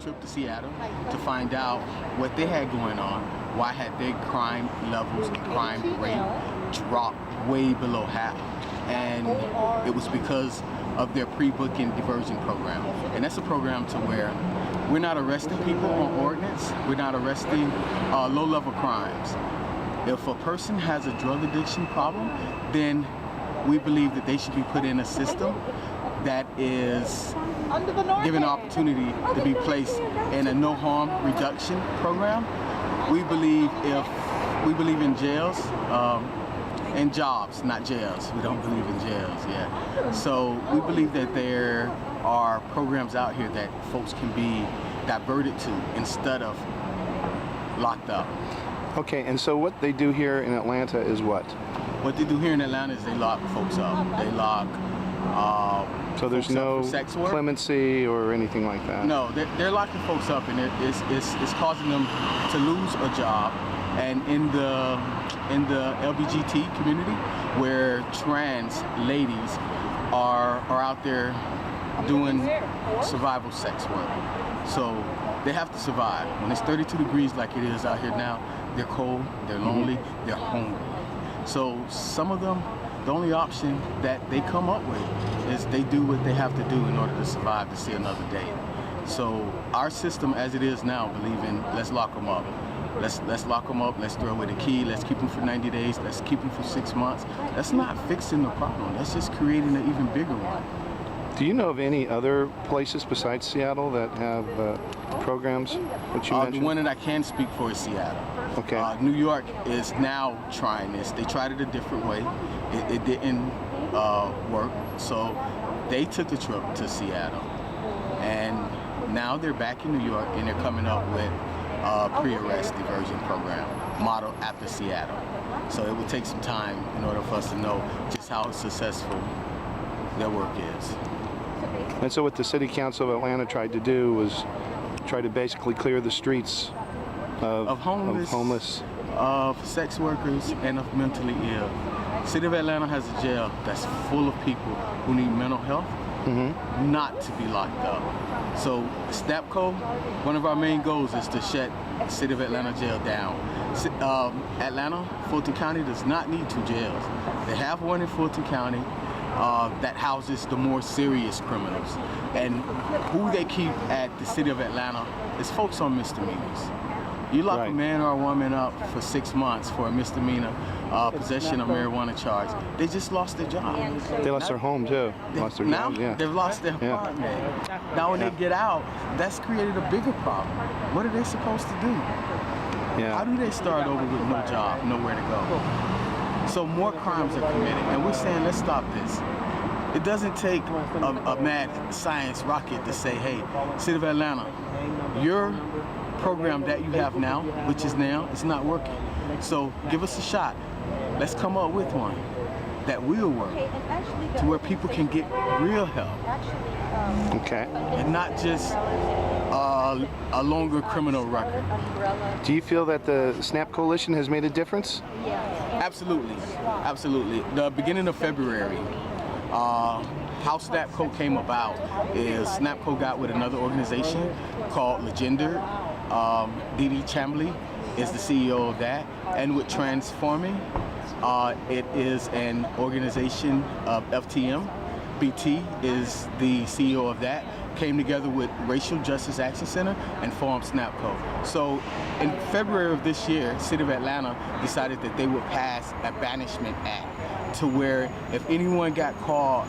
trip to Seattle to find out what they had going on. Why had their crime levels and crime rate dropped way below half? And it was because of their pre-booking diversion program. And that's a program to where we're not arresting people on ordinance. We're not arresting low-level crimes. If a person has a drug addiction problem, then we believe that they should be put in a system that is given opportunity to be placed in a no-harm reduction program. We believe in jails and jobs, not jails. We don't believe in jails, yeah. So we believe that there are programs out here that folks can be diverted to instead of locked up. Okay, and so what they do here in Atlanta is what? What they do here in Atlanta is they lock folks up. They lock so there's no clemency or anything like that? No, they're locking folks up, and it's causing them to lose a job. And in the LBGT community, where trans ladies are out there doing survival sex work. So they have to survive. When it's 32 degrees like it is out here now, they're cold, they're lonely, they're hungry. So some of them, the only option that they come up with is they do what they have to do in order to survive to see another day. So our system as it is now, believe in let's lock them up. Let's lock them up, let's throw away the key, let's keep them for 90 days, let's keep them for 6 months. That's not fixing the problem, that's just creating an even bigger one. Do you know of any other places besides Seattle that have programs that you mentioned? The one that I can speak for is Seattle. Okay. New York is now trying this. They tried it a different way. It didn't work, so they took the trip to Seattle. And now they're back in New York and they're coming up with a pre-arrest diversion program modeled after Seattle. So it will take some time in order for us to know just how successful their work is. And so what the City Council of Atlanta tried to do was try to basically clear the streets of homeless, of sex workers, and of mentally ill. City of Atlanta has a jail that's full of people who need mental health, not to be locked up. So SNAPCO, one of our main goals is to shut the City of Atlanta jail down. Atlanta, Fulton County does not need 2 jails. They have one in Fulton County that houses the more serious criminals. And who they keep at the City of Atlanta is folks on misdemeanors. You lock a man or a woman up for 6 months for a misdemeanor, possession of marijuana charge, they just lost their job. They lost their home too. Lost their job, yeah. They've lost their apartment. Now when they get out, that's created a bigger problem. What are they supposed to do? How do they start over with no job, nowhere to go? So more crimes are committed, and we're saying let's stop this. It doesn't take a mad science rocket to say, hey, City of Atlanta, your program that you have now, which is now, it's not working. So give us a shot. Let's come up with one that will work to where people can get real help. Okay. And not just a longer criminal record. Do you feel that the SNAP Coalition has made a difference? Absolutely, absolutely. The beginning of February, how SNAPCO came about is SNAPCO got with another organization called Legender. Dee Chambly is the CEO of that, and with Transforming, it is an organization of FTM. BT is the CEO of that, came together with Racial Justice Action Center and formed SNAPCO. So in February of this year, City of Atlanta decided that they would pass a banishment act to where if anyone got caught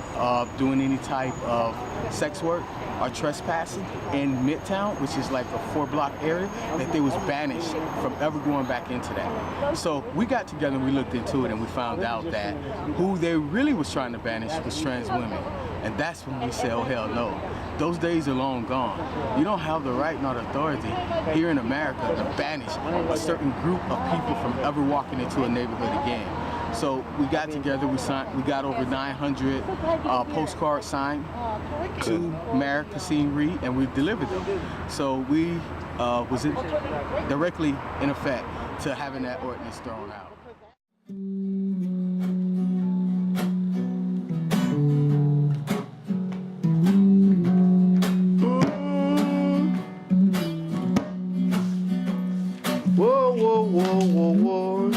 doing any type of sex work or trespassing in Midtown, which is like a 4-block area, that they was banished from ever going back into that. So we got together and we looked into it and we found out that who they really was trying to banish was trans women. And that's when we said, oh hell no. Those days are long gone. You don't have the right nor the authority here in America to banish a certain group of people from ever walking into a neighborhood again. So we got together, we got over 900 postcards signed to Mayor Kasim Reed, and we delivered them. So we was directly in effect to having that ordinance thrown out. whoa, whoa, whoa.